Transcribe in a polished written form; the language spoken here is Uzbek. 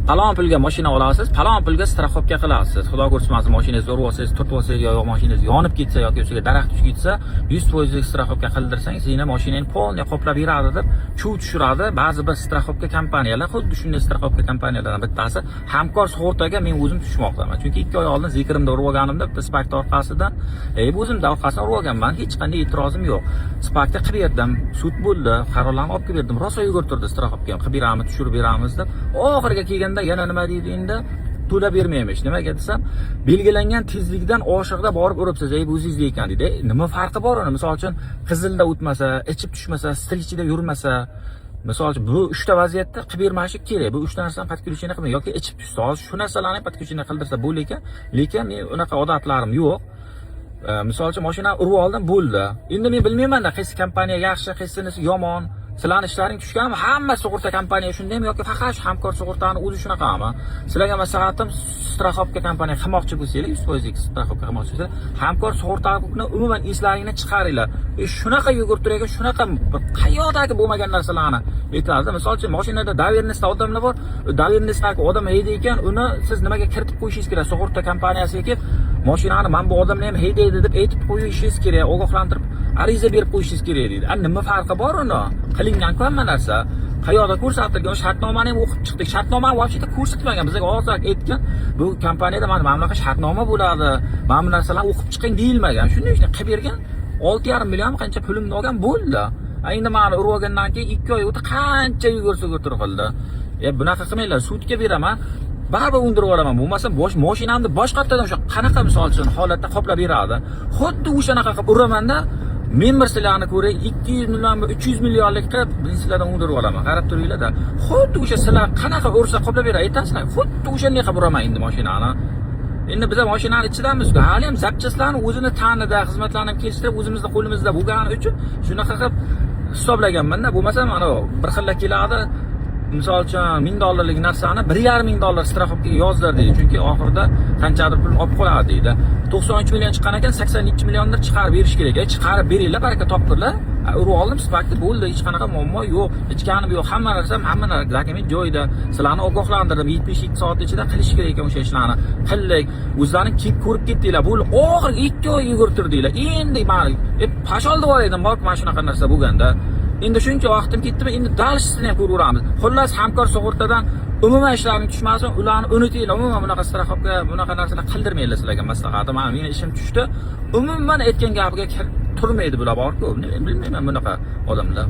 palon pulga mashina olasiz, palon pulga страховка qilasiz. Xudo ko'rmasin, mashinangizni urib olsangiz, turib olsangiz yoki mashinangiz yonib ketsa yoki ustiga daraxt tushib ketsa, 100% страховка qildirsangiz, yana mashinani polniy qoplab beradi deb chuv tushiradi. Ba'zi bir страховка kompaniyalar, xuddi shunday страховка kompaniyalardan bittasi Hamkor sug'urtaga men o'zim tushmoqdaman. Chunki 2 oy oldin zikrimda urib olganimda Spark orqasidan, o'zim davqasini urib olganman. Hech qanday e'tirozim yo'q. Sparkda qilib berdim, sud bo'ldi, qarorlarni olib kelib berdim. Rosa yugurtirdi страховка, qilib beramiz, tushirib beramiz deb. Oxiriga kelganda yana nima deydi endi? To'lab bermaymiz. Nimaga desam, belgilangan tezlikdan oshiqda borib uribsiz, o'zingizda ekan deydi. Nima farqi bor uni? Misol uchun qizilda o'tmasa, ichib tushmasa, stil ichida yurmasa, misol uchun bu 3 ta vaziyatda qilib bermashi kerak. Bu 3 narsani podключение qilmay yoki ichib tushsa, shu narsalarni podключение qildirsa bo'lar, lekin men unaqa odatlarim yo'q. Misol uchun mashina urib oldim, bo'ldi. Endi men bilmayman-da, qaysi kompaniya yaxshi, qaysinisi yomon. Sizlarning ishlaring tushganmi? Hamma sug'urta kompaniya shundaymi yoki faqat Hamkor sug'urtani o'zi shunaqami? Sizlarga maslahatim, страховка kompaniya qilmoqchi bo'lsangiz, 100% страховка qilmoqchi bo'lsangiz, Hamkor sug'urtani umuman eslaringni chiqaringlar. Shunaqa yugurtirgan, shunaqa qayoqdagi bo'lmagan narsalarni aytadi. Misol uchun mashinada доверенностьda odamlar bor. Доверенностьdagi odam haydayotgan, uni siz nimaga kiritib qo'yishingiz kerak? Sug'urta kompaniyasiga kelib, mashinani men bu odamni ham haydaydi deb aytib qo'yishingiz kerak, ogohlantirib ariza berib qo'yishingiz kerak deydi. Nima farqi bor uni? Qilingan hamma narsa qayoqda ko'rsatilgan, shartnomani ham o'qib chiqdik. Shartnomani vaqtida ko'rsatmagan, bizga hozir aytgan, bu kompaniyada mana bunaqa shartnoma bo'ladi, mana bu narsalarni o'qib chiqing deyilmagan. Shunday ishni qilib bergan, 6,5 million qancha pulimni olgan bo'ldi. Endi meni urib olgandan keyin 2 oy o'tib qancha yugurtirib qildi. Bunaqa qilmanglar, sudga beraman. Baribir undirib olaman. Bo'lmasa mashinamni boshqatdan o'sha qanaqa misol uchun holatda qoplab beradi. Xuddi o'shanaqa qilib uraman-da. Men bir sizlarni ko'ray 200 million, 300 millionlik qilib sizlardan undirib olaman. Qarab turinglar-da. Xuddi o'sha sizlar qanaqa ursa qoplab beray aytasizlar. Xuddi o'shanday qilib uraman endi mashinani. Endi biz mashinani ichidamiz-ku. Hali ham zapchastlarni o'zini ta'nida, xizmatlarni ham kelishtirib o'zimizning qo'limizda bo'lgani uchun shunaqa qilib hisoblaganman-da. Bo'lmasa mana bir xilla keladi. Misol uchun $1000lik narsani $1,500 страховкаga yozdir deydi. Chunki oxirida qanchadir pul olib qoladi deydi. 93 million chiqqan ekan, 82 milliondir chiqarib berish kerak. Chiqarib beringlar, baraka topdirlar. Urib oldim, Sparkda bo'ldi, hech qanaqa muammo yo'q. Ichganim yo'q, hamma narsa dokument joyida. Sizlarni ogohlantirdim, 72 soat ichida qilish kerak ekan o'sha ishlarni. Qildik. O'zlaring kelib ko'rib ketdinglar. Bo'ldi, oxirgi 2 oy yugurtirdinglar. Endi meni pasholda bor edim, bor mana shunaqa narsa bo'lganda. Endi shuncha vaqtim ketdimi, endi dalshisini ham ko'raveramiz. Xullas, Hamkor sug'urtadan umuman ishlaring tushmasin, ularni unutinglar. Umuman bunaqa страховка, bunaqa narsalar qildirmanglar sizlarga maslahatim. Meni ishim tushdi. Umuman aytgan gapiga turmaydi bular bor-ku. Bilmayman bunaqa odamlar.